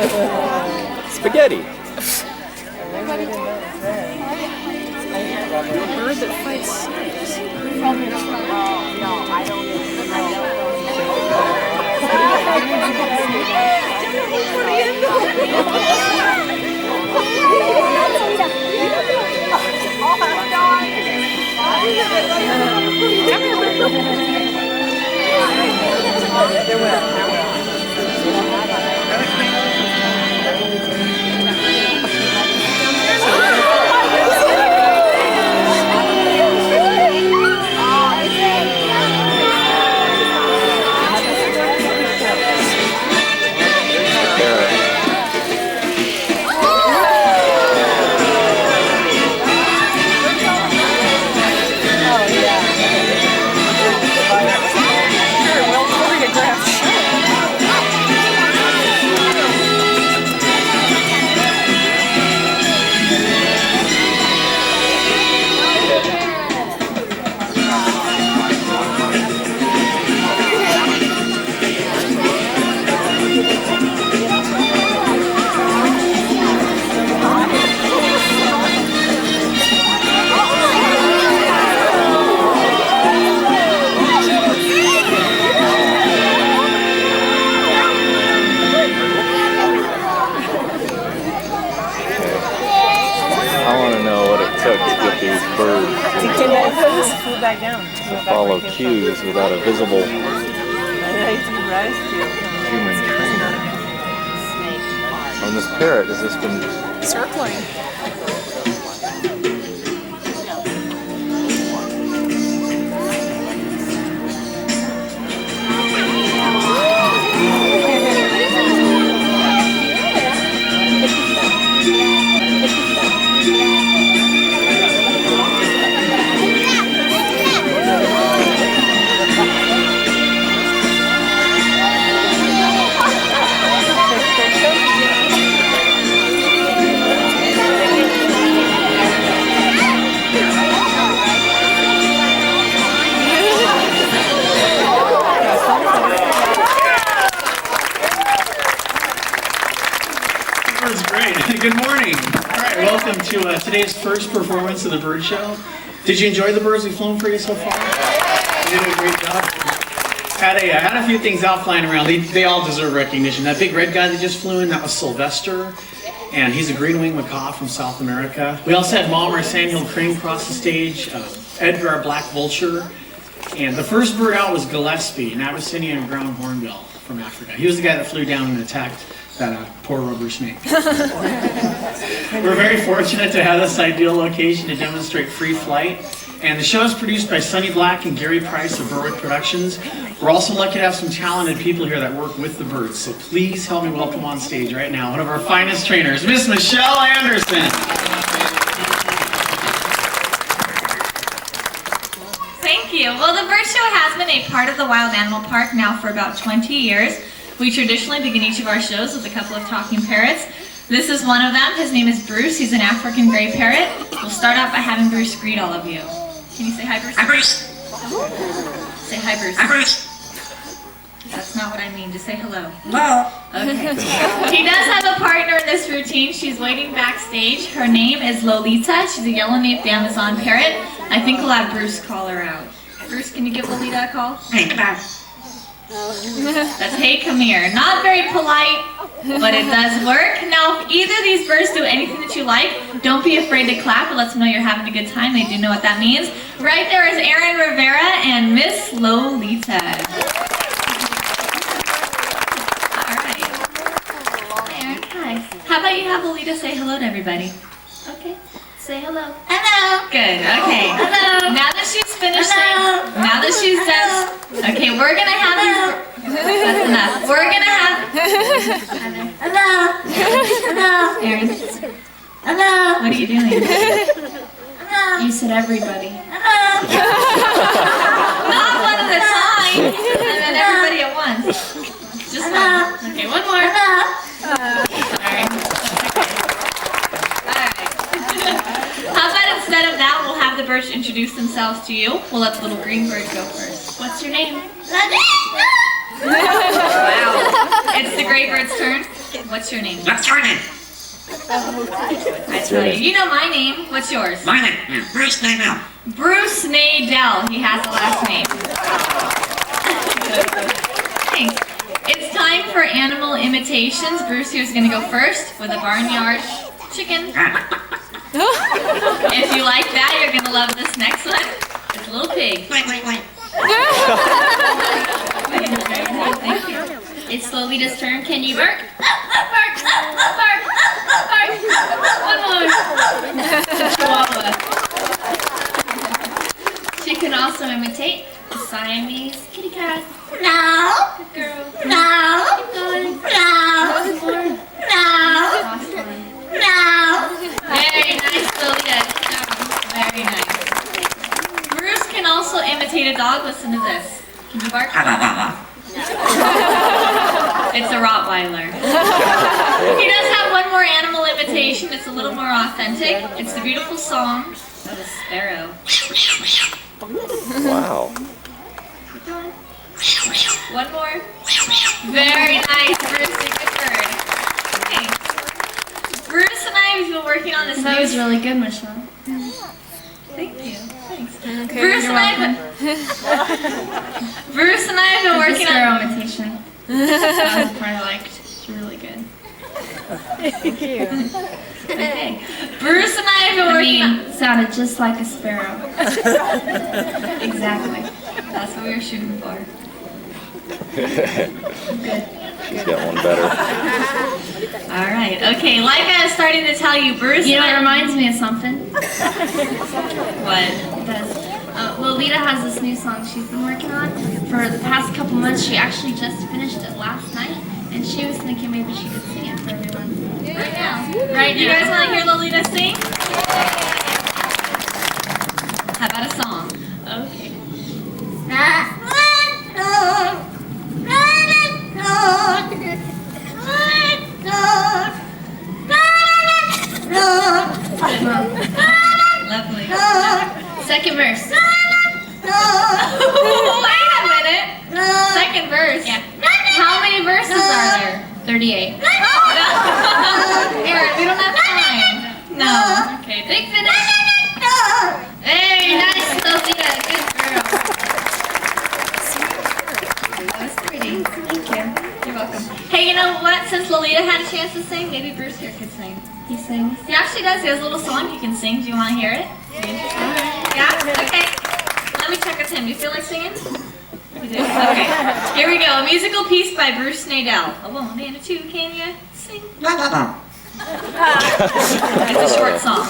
Spaghetti. Bird that fights snakes. Follow cues without a visible human trainer. On this parrot, has this been circling? Good morning. All right, welcome to today's first performance of the bird show. Did you enjoy the birds we've flown for you so far? You did a great job. Had a few things out flying around. They all deserve recognition. That big red guy that just flew in, that was Sylvester, and he's a green-winged macaw from South America. We also had Mom, our sandhill crane, cross the stage, Edgar, our black vulture, and the first bird out was Gillespie, an Abyssinian ground hornbill from Africa. He was the guy that flew down and attacked that poor rubber snake. We're very fortunate to have this ideal location to demonstrate free flight. And the show is produced by Sonny Black and Gary Price of Berwick Productions. We're also lucky to have some talented people here that work with the birds. So please help me welcome on stage right now one of our finest trainers, Miss Michelle Anderson. Thank you. Well, the bird show has been a part of the Wild Animal Park now for about 20 years. We traditionally begin each of our shows with a couple of talking parrots. This is one of them. His name is Bruce. He's an African gray parrot. We'll start out by having Bruce greet all of you. Can you say hi, Bruce? Hi, Bruce. Say hi, Bruce. Hi, Bruce. That's not what I mean. Just say hello. Hello. Okay. He does have a partner in this routine. She's waiting backstage. Her name is Lolita. She's a yellow-naped Amazon parrot. I think we'll have Bruce call her out. Bruce, can you give Lolita a call? Hey, come on. That's hey, come here. Not very polite, but it does work. Now, if either of these birds do anything that you like, don't be afraid to clap. It lets them know you're having a good time. They do know what that means. Right there is Aaron Rivera and Miss Lolita. All right. Hi, Aaron. Hi. How about you have Lolita say hello to everybody? Okay. Say hello. Hello. Good. Okay. Hello. Now that she's finished Hello. saying, now that she's done, okay, we're gonna have these. That's enough. We're gonna have. Hello. Hello. Aaron, Hello. what are you doing? Hello. You said everybody. Hello. Not one at a time. And then everybody at once. Just one. Okay, one more. Hello. Alright. How about instead of that, we'll have the birds introduce themselves to you. We'll let the little green bird go first. What's your name? Wow. It's the gray bird's turn. What's your name? What's your name? I tell you. You know my name. What's yours? My name is Bruce Nadell. Bruce Nadell. He has a last name. Thanks. It's time for animal imitations. Bruce here's going to go first with a barnyard chicken. If you like that, you're going to love this next one. It's a little pig. Wait. Thank you. It's Lolita's turn. Can you bark? Bark! Bark! Bark! One more. Chihuahua. She can also imitate the Siamese kitty cat. No. Good girl. No. Keep going. No. One more. No. Last one. No. Very nice, Lolita. Good job. Very nice. Bruce can also imitate a dog. Listen to this. Can you bark? It's a Rottweiler. He does have one more animal imitation. It's a little more authentic. It's the beautiful song of a sparrow. Wow. One more. Very nice, Bruce. Good bird. Thanks. Bruce and I have been working on this. That was really good, Michelle. Thank you. Thanks. Okay, Bruce and I have been working on imitation. that was the part I liked. It's really good. Thank you. Okay. Bruce and I have been working on. Sounded just like a sparrow. Exactly. That's what we were shooting for. Good. He's got one better. All right. Okay. Like I was starting to tell you, Bruce. You know, and it I- reminds me of something. What? It does. Lolita has this new song she's been working on for the past couple months. She actually just finished it last night, and she was thinking maybe she could sing it for everyone. Right now. Right. You guys want to hear Lolita sing? How about a song? Okay. Lovely. Second verse. Wait a minute. Second verse. Yeah. How many verses are there? 38. Aaron, we don't have time. No. Okay. Big finish. Hey, nice, Lolita. Good girl. That was pretty. Thank you. You're welcome. Hey, you know what? Since Lolita had a chance to sing, maybe Bruce here could sing. He sings. He actually does. He has a little song he can sing. Do you want to hear it? Yeah? Okay. Let me check with him. Do you feel like singing? You do? Okay. Here we go. A musical piece by Bruce Nadell. A one and a two. Can you sing? It's a short song.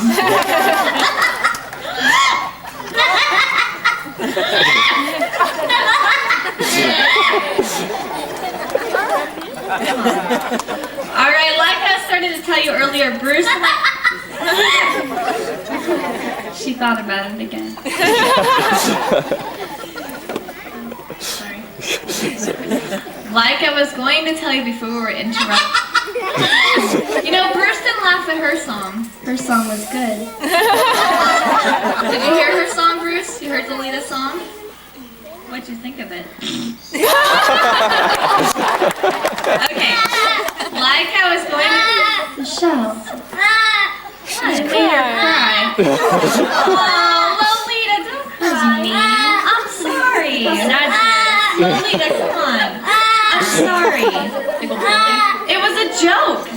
All right, like I started to tell you earlier, Bruce. She thought about it again. Sorry. Like I was going to tell you before we were interrupted. You know, Bruce didn't laugh at her song. Her song was good. Did you hear her song, Bruce? You heard Lolita's song? What'd you think of it? Okay. Like I was going to... Michelle. What? It made her cry. Oh, Lolita, don't cry. I'm sorry. Lolita, come on. I'm sorry. It was a joke.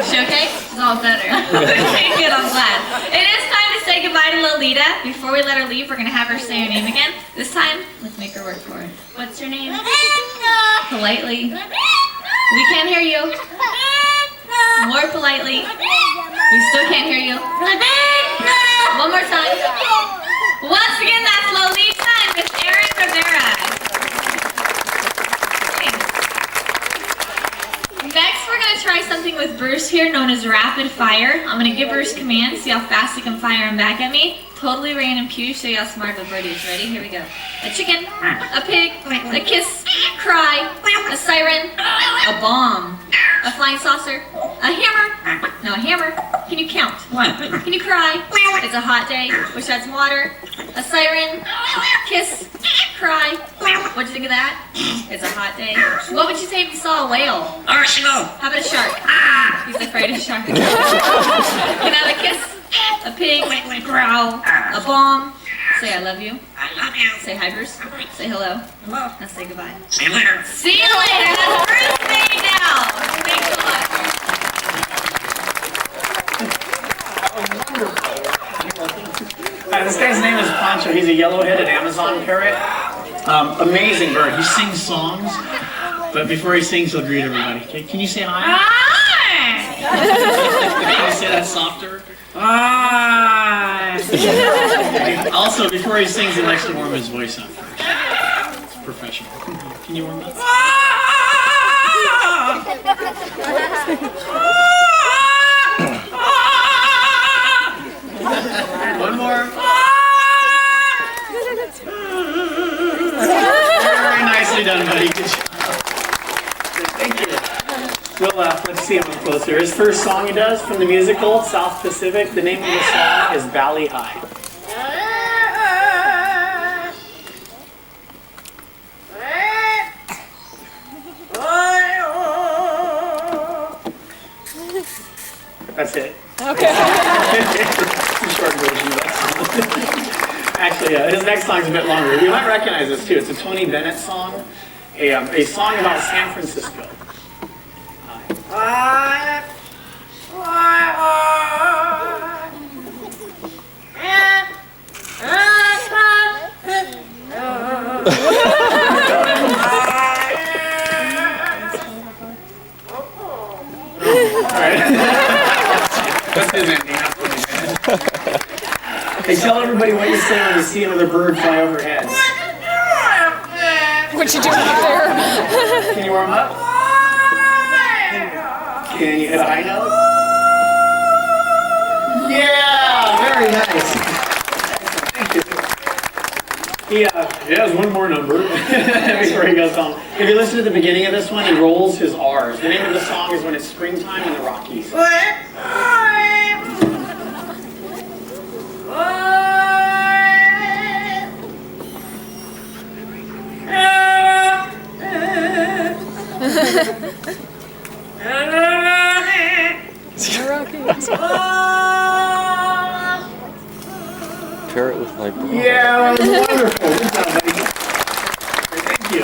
She okay? She's all better. Okay, good, I'm glad. It is time to say goodbye to Lolita. Before we let her leave, we're going to have her say her name again. This time, let's make her work for it. What's your name? Politely. We can't hear you. More politely. We still can't hear you. One more time. Once again, that's Lolita and Miss Erin Rivera. Thanks. Next, we're going to try something with Bruce here known as rapid fire. I'm going to give Bruce commands, see how fast he can fire them back at me. Totally random cues, show you how smart of a birdie is. Ready? Here we go. A chicken, a pig, a kiss, cry, a siren, a bomb, a flying saucer, a hammer. No, a hammer. Can you count? Can you cry? It's a hot day. Wish I had some water. A siren, kiss, cry. What'd you think of that? It's a hot day. What would you say if you saw a whale? Arsenal. How about a shark? Ah! He's afraid of sharks. Can I have a kiss? A pig? Growl? A bomb? Say I love you. I love you. Say hi, Bruce. Say hello. Hello. Now say goodbye. See you later. See you later. That's Bruce Day now. Thanks a lot. This guy's name is Poncho. He's a yellow-headed Amazon parrot. Amazing bird. He sings songs, but before he sings, he'll greet everybody. Okay, can you say hi? Hi. Can you say that softer? Hi. Also, before he sings, he likes to warm his voice up first. It's professional. Can you warm up? One more. Very nicely done, buddy. Good job. Thank you. Well, let's see him up closer. His first song he does from the musical South Pacific. The name of the song is Valley High. That's it. Okay. Short version of that song. Actually, his next song's a bit longer. You might recognize this too. It's a Tony Bennett song, a song about San Francisco. That's his ending. Hey, tell everybody what you say when you see another bird fly overhead. What you doing up there? Can you warm up? Can you hit a high note? Yeah, very nice. Thank you. He has one more number before he goes home. If you listen to the beginning of this one, he rolls his R's. The name of the song is When It's Springtime in the Rockies. Parrot with my bra. Yeah, that was wonderful. Good job, buddy. Thank you.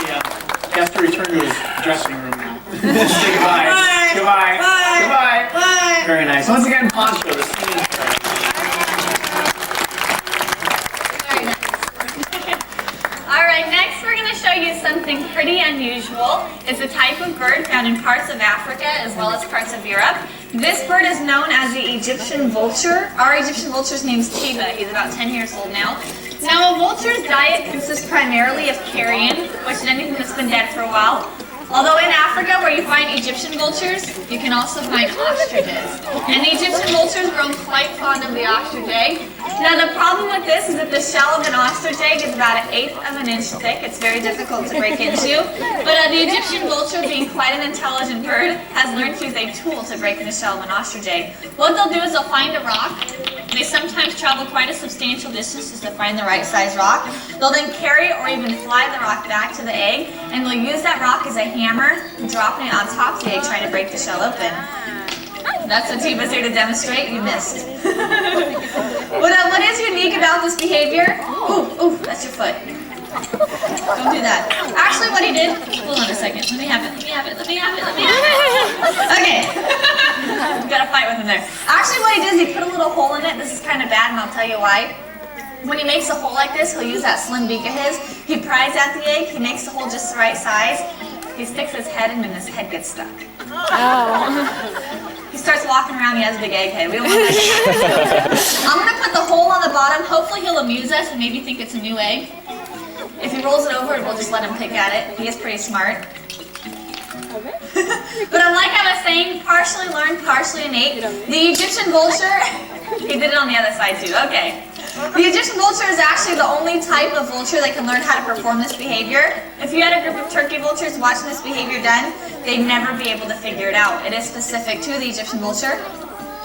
Yeah, he has to return to his dressing room now. Say goodbye. Goodbye. Goodbye. Very nice. Once again, Poncho, the singing parrot. Very nice. All right, next we're going to show you something pretty unusual. It's a type of bird found in parts of Africa as well as parts of Europe. This bird is known as the Egyptian vulture. Our Egyptian vulture's name is Tiba. He's about 10 years old now. Now, a vulture's diet consists primarily of carrion, which is anything that's been dead for a while. Although in Africa, where you find Egyptian vultures, you can also find ostriches. And the Egyptian vulture has grown quite fond of the ostrich egg. Now the problem with this is that the shell of an ostrich egg is about 1/8 of an inch thick. It's very difficult to break into. But the Egyptian vulture, being quite an intelligent bird, has learned to use a tool to break the shell of an ostrich egg. What they'll do is they'll find a rock. They sometimes travel quite a substantial distance just to find the right size rock. They'll then carry or even fly the rock back to the egg, and they'll use that rock as a hammer, dropping it on top of the egg, trying to break the shell open. That's what Tiba's here to demonstrate. You missed. What is unique about this behavior? Ooh, that's your foot. Don't do that. Actually, what he did, hold on a second. Let me have it. Okay. Gotta fight with him there. Actually, what he did is he put a little hole in it. This is kind of bad, and I'll tell you why. When he makes a hole like this, he'll use that slim beak of his. He pries at the egg. He makes the hole just the right size. He sticks his head in, and his head gets stuck. Oh. He starts walking around. He has a big egg head. We don't want that. I'm gonna put the hole on the bottom. Hopefully, he'll amuse us and maybe think it's a new egg. If he rolls it over, we'll just let him pick at it. He is pretty smart. But like I was saying, partially learned, partially innate. The Egyptian vulture, he did it on the other side too. Okay. The Egyptian vulture is actually the only type of vulture that can learn how to perform this behavior. If you had a group of turkey vultures watching this behavior done, they'd never be able to figure it out. It is specific to the Egyptian vulture.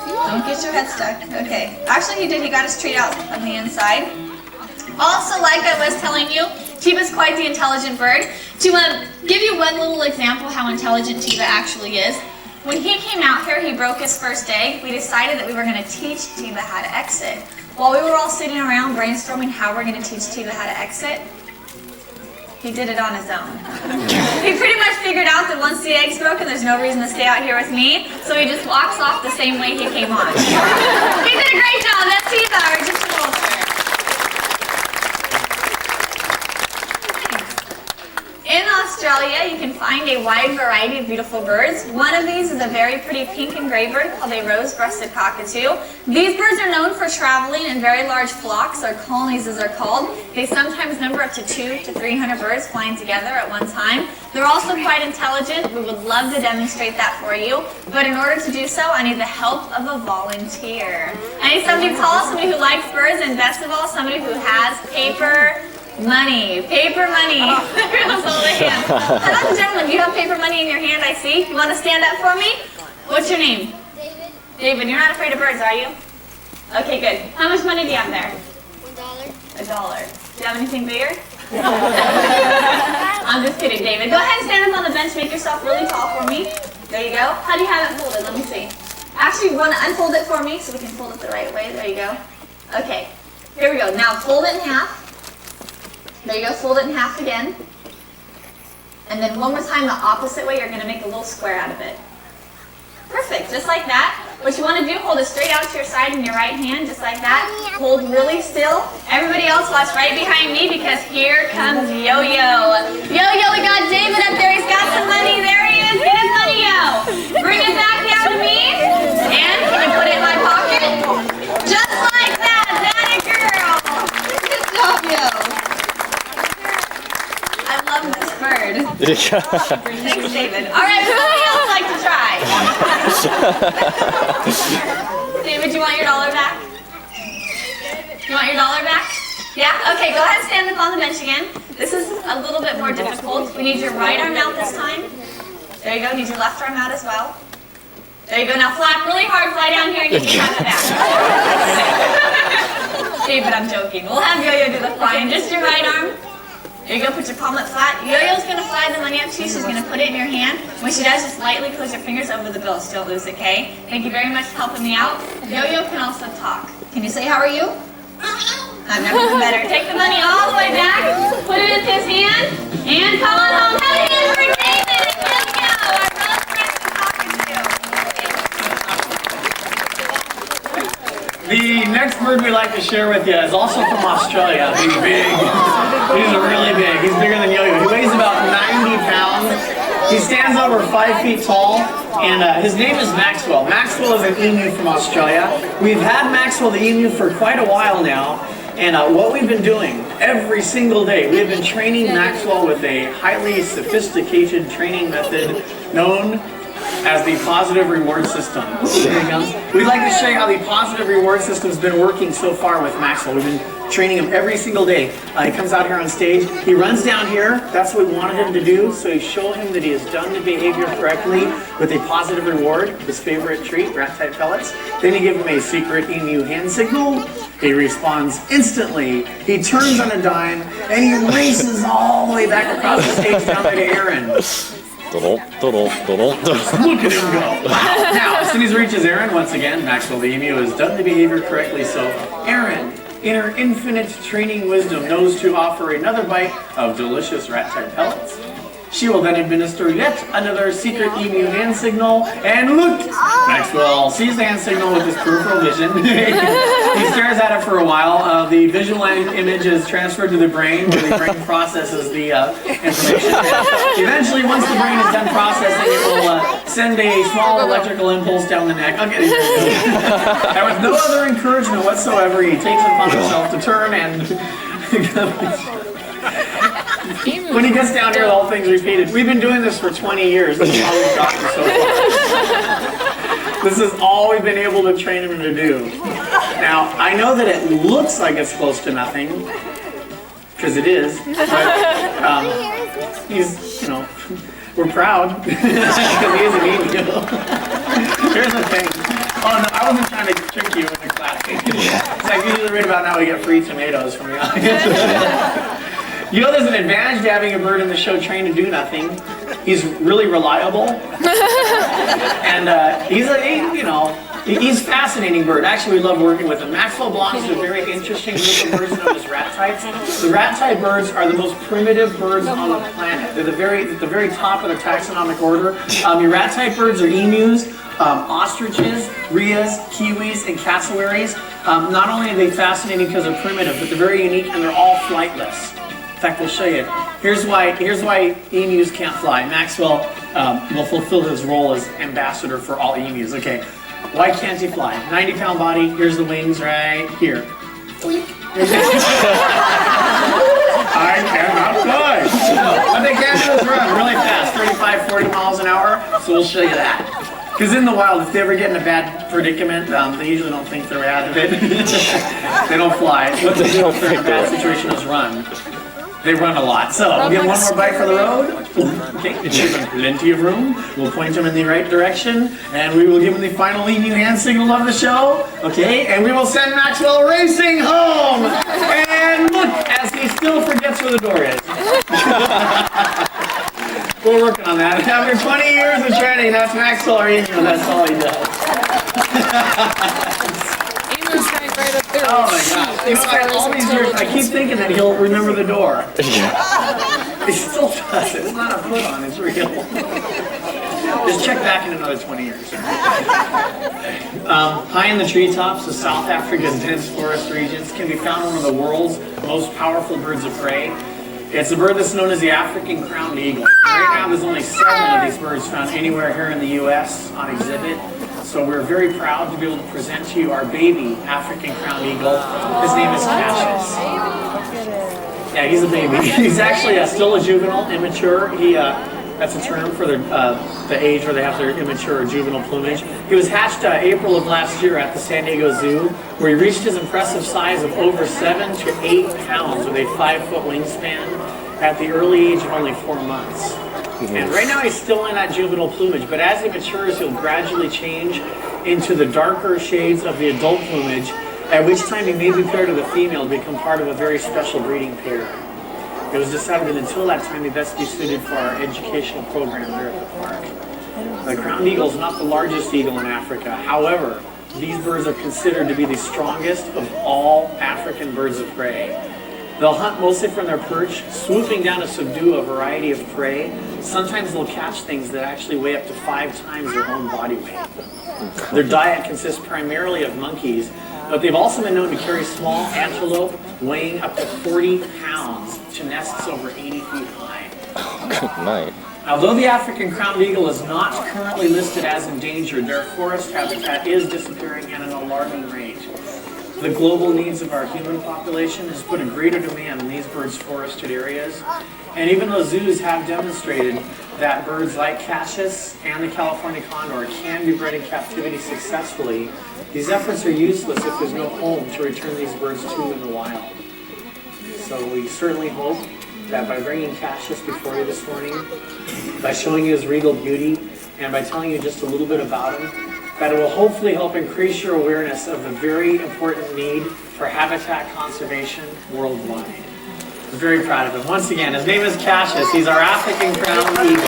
Don't get your head stuck. Okay. Actually, he did. He got his treat out on the inside. Also, like I was telling you, Teba's quite the intelligent bird. To give you one little example how intelligent Teba actually is, when he came out here, he broke his first egg. We decided that we were going to teach Teba how to exit. While we were all sitting around brainstorming how we're going to teach Teba how to exit, he did it on his own. He pretty much figured out that once the egg's broken, there's no reason to stay out here with me, so he just walks off the same way he came on. He did a great job. That's Teba, our Egyptian vulture. In Australia, you can find a wide variety of beautiful birds. One of these is a very pretty pink and gray bird called a Rosebreasted Cockatoo. These birds are known for traveling in very large flocks, or colonies as they're called. They sometimes number up to 200 to 300 birds flying together at one time. They're also quite intelligent. We would love to demonstrate that for you. But in order to do so, I need the help of a volunteer. I need somebody tall, somebody who likes birds, and best of all, somebody who has paper money. Paper money. Hello, gentlemen. You have paper money in your hand, I see. You want to stand up for me? What's your name? David. David, you're not afraid of birds, are you? Okay, good. How much money do you have there? $1. $1. Do you have anything bigger? I'm just kidding, David. Go ahead and stand up on the bench. Make yourself really tall for me. There you go. How do you have it folded? Let me see. Actually, you want to unfold it for me so we can fold it the right way. There you go. Okay. Here we go. Now fold it in half. There you go, fold it in half again. And then one more time the opposite way, you're going to make a little square out of it. Perfect, just like that. What you want to do, hold it straight out to your side in your right hand, just like that. Hold really still. Everybody else watch right behind me because here comes Yo-Yo. Yo-Yo, we got David up there, he's got some money. There he is, get his money, Yo. Bring it back down to me. And can you put it in my pocket? Just like that, that a girl. Good job, Yo. I love this bird. Thanks, David. All right, would somebody else like to try? David, do you want your $1 back? You want your $1 back? Yeah? Okay, go ahead and stand up on the bench again. This is a little bit more difficult. We need your right arm out this time. There you go. Need your left arm out as well. There you go. Now flap really hard, fly down here, and you can have it back. David, I'm joking. We'll have Yo-Yo do the flying. Just your right arm. There you go, put your palm up flat. Yo-Yo's going to fly the money up to you. She's going to put it in your hand. When she does, just lightly close your fingers over the bill. Don't lose it, okay? Thank you very much for helping me out. Yo-Yo can also talk. Can you say, how are you? I've never been better. Take the money all the way back, put it in his hand, and come on home. Have it in for David and Yo-Yo, our Rosebreasted Cockatoo. The next bird we like to share with you is also from Australia. He's big. He's really big. He's bigger than Yo-Yo. He weighs about 90 pounds. He stands over 5 feet tall, and his name is Maxwell. Maxwell is an emu from Australia. We've had Maxwell the emu for quite a while now, and what we've been doing every single day, we have been training Maxwell with a highly sophisticated training method known as the positive reward system. We'd like to show you how the positive reward system has been working so far with Maxwell. We've been training him every single day. He comes out here on stage. He runs down here. That's what we wanted him to do. So you show him that he has done the behavior correctly with a positive reward, his favorite treat, rat-type pellets. Then you give him a secret emu hand signal. He responds instantly. He turns on a dime, and he races all the way back across the stage down there to Aaron. Look at him go. Wow. Now, as soon as he reaches Aaron, once again, Maxwell the emu has done the behavior correctly. So Aaron, in her infinite training wisdom, knows to offer another bite of delicious rat-type pellets. She will then administer yet another secret emu hand signal, and look! Maxwell sees the hand signal with his peripheral vision. He stares at it for a while. The visual image is transferred to the brain, where the brain processes the information. Eventually, once the brain is done processing, it will send a small electrical impulse down the neck. Okay. And with no other encouragement whatsoever, he takes it upon himself to turn and... When he gets down here, the whole thing's repeated. We've been doing this for 20 years. This is all we've gotten so far. This is all we've been able to train him to do. Now, I know that it looks like it's close to nothing, because it is, but he's, we're proud, because he is an emu. Here's the thing. Oh, no, I wasn't trying to trick you into clapping. It's like usually right about now we get free tomatoes from the audience. You know, there's an advantage to having a bird in the show trained to do nothing. He's really reliable, and he's a fascinating bird. Actually, we love working with him. Maxwell belongs to a very interesting group of birds known as rat types. The rat type birds are the most primitive birds on the planet. They're at the very top of the taxonomic order. Your rat type birds are emus, ostriches, rheas, kiwis, and cassowaries. Not only are they fascinating because they're primitive, but they're very unique and they're all flightless. In fact, we'll show you. Here's why emus can't fly. Maxwell will fulfill his role as ambassador for all emus. Okay, why can't he fly? 90-pound body. Here's the wings right here. I cannot fly. What they can do is run really fast, 35, 40 miles an hour. So we'll show you that. Because in the wild, if they ever get in a bad predicament, they usually don't think they're out of it. They don't fly. What they do if they're in a bad situation is run. They run a lot. So we'll give one more bite for the road. Okay, give them plenty of room. We'll point them in the right direction, and we will give them the final emu hand signal of the show. Okay, and we will send Maxwell racing home. And look, as he still forgets where the door is. We're working on that. After 20 years of training, that's Maxwell our emu. That's all he does. Right up there. Oh my God. You know, all these years, I keep thinking that he'll remember the door. He still does it. It's not a put on, it's real. Just check back in another 20 years. High in the treetops of South Africa's dense forest regions can be found one of the world's most powerful birds of prey. It's a bird that's known as the African crowned eagle. Right now there's only 7 of these birds found anywhere here in the U.S. on exhibit. So we're very proud to be able to present to you our baby African crowned eagle. His name is Cassius. Yeah, he's a baby. He's actually still a juvenile, immature. That's a term for the age where they have their immature or juvenile plumage. He was hatched April of last year at the San Diego Zoo, where he reached his impressive size of over 7 to 8 pounds with a 5-foot wingspan at the early age of only 4 months. And right now he's still in that juvenile plumage, but as he matures, he'll gradually change into the darker shades of the adult plumage, at which time he may be paired with a female to become part of a very special breeding pair. It was decided that until that time, he'd best be suited for our educational program here at the park. The crowned eagle is not the largest eagle in Africa. However, these birds are considered to be the strongest of all African birds of prey. They'll hunt mostly from their perch, swooping down to subdue a variety of prey. Sometimes they'll catch things that actually weigh up to 5 times their own body weight. Their diet consists primarily of monkeys, but they've also been known to carry small antelope weighing up to 40 pounds to nests over 80 feet high. Good night. Although the African crowned eagle is not currently listed as endangered, their forest habitat is disappearing at an alarming rate. The global needs of our human population has put a greater demand on these birds' forested areas. And even though zoos have demonstrated that birds like Cassius and the California condor can be bred in captivity successfully, these efforts are useless if there's no home to return these birds to in the wild. So we certainly hope that by bringing Cassius before you this morning, by showing you his regal beauty, and by telling you just a little bit about him, that it will hopefully help increase your awareness of the very important need for habitat conservation worldwide. We're very proud of him. Once again, his name is Cassius. He's our African crowned eagle.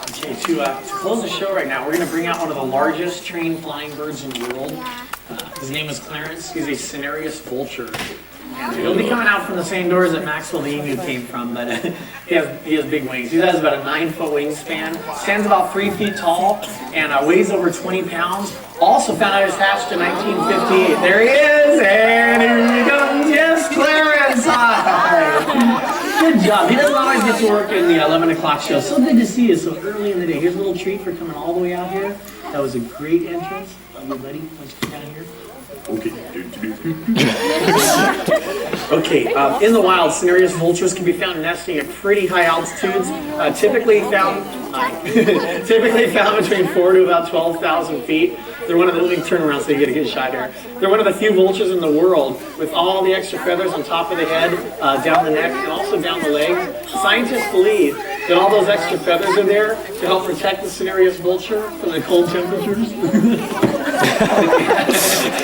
Okay, to close the show right now, we're going to bring out one of the largest trained flying birds in the world. His name is Clarence. He's a cinereous vulture. He'll be coming out from the same doors that Maxwell the emu came from, but he has big wings. He has about a 9-foot wingspan, stands about 3 feet tall, and weighs over 20 pounds. Also found out he was hatched in 1958. There he is, and here he comes. Yes, Clarence. Hi. Good job. He doesn't always get to work in the 11 o'clock show. So good to see you so early in the day. Here's a little treat for coming all the way out here. That was a great entrance. Love you, buddy. Why don't you come down here? Okay, in the wild, cinereous vultures can be found nesting at pretty high altitudes, typically found between 4 to about 12,000 feet. They're one of the, let me turn around so you get a good shot here. They're one of the few vultures in the world with all the extra feathers on top of the head, down the neck, and also down the legs. Scientists believe And all those extra feathers are there to help protect the cinereous vulture from the cold temperatures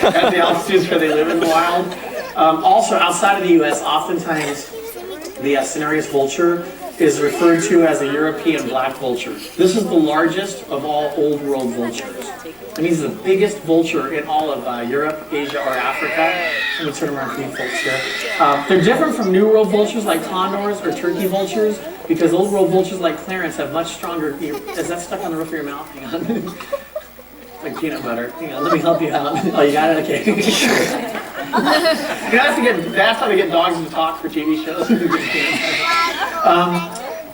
at the altitudes where they live in the wild. Also, outside of the U.S., oftentimes the cinereous vulture is referred to as a European black vulture. This is the largest of all old world vultures. It means the biggest vulture in all of Europe, Asia, or Africa. Let me turn around for you folks here. They're different from New World vultures like condors or turkey vultures because Old World vultures like Clarence have much stronger... Is that stuck on the roof of your mouth? Hang on. It's like peanut butter. Hang on, let me help you out. Oh, you got it? Okay. That's how they get dogs to talk for TV shows.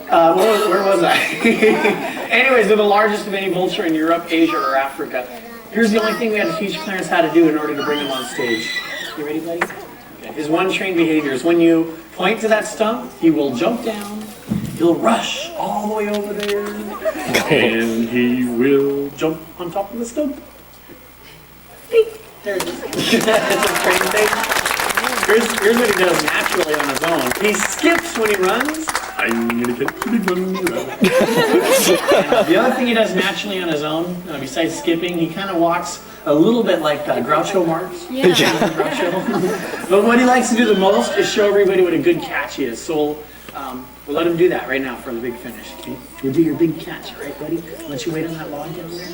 Where was I? Anyways, they're the largest of any vulture in Europe, Asia, or Africa. Here's the only thing we had to teach Clarence how to do in order to bring him on stage. You ready, buddy? Okay. His one trained behavior is when you point to that stump, he will jump down, he'll rush all the way over there, and he will jump on top of the stump. There it is. That's a training thing. Here's what he does naturally on his own. He skips when he runs. I'm gonna get pretty running around. The other thing he does naturally on his own, besides skipping, he kind of walks a little bit like Groucho Marx. Yeah. Groucho. But what he likes to do the most is show everybody what a good catch he is. So we'll let him do that right now for the big finish. Okay? You'll do your big catch, all right, buddy? Why don't you wait on that log down there?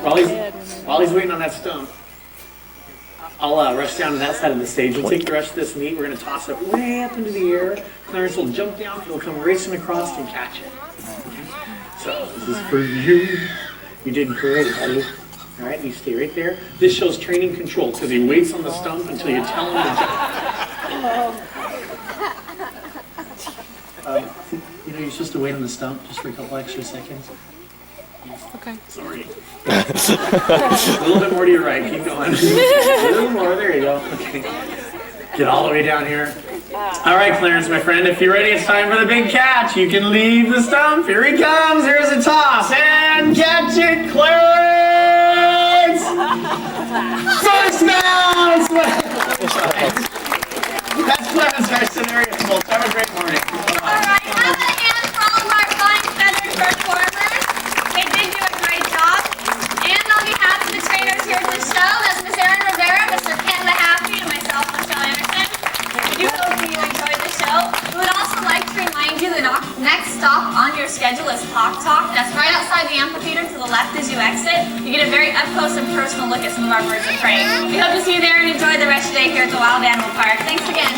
While he's waiting on that stump, I'll rush down to that side of the stage. We'll take the rest of this meat. We're going to toss it way up into the air. Clarence will jump down. He'll come racing across and catch it. Okay? So this is for you. You did great, buddy. All right, you stay right there. This shows training control because he waits on the stump until you tell him to jump. You're supposed to wait on the stump just for a couple extra seconds. Okay. Sorry. A little bit more to your right. Keep going. A little more. There you go. Okay. Get all the way down here. All right, Clarence, my friend. If you're ready, it's time for the big catch. You can leave the stump. Here he comes. Here's a toss. And catch it, Clarence! First down! That's Clarence, our scenario. Have a great morning. All right, have a hand for all of our fine feathered performers. They did do a great job. And on behalf of the trainers here at the show, that's Miss Erin Rivera, Mr. Ken Mahaffey, and myself, Michelle Anderson. We do hope that you enjoyed the show. We would also like to remind you the next stop on your schedule is Hawk Talk. That's right outside the amphitheater to the left as you exit. You get a very up-close and personal look at some of our birds of prey. We hope to see you there and enjoy the rest of the day here at the Wild Animal Park. Thanks again.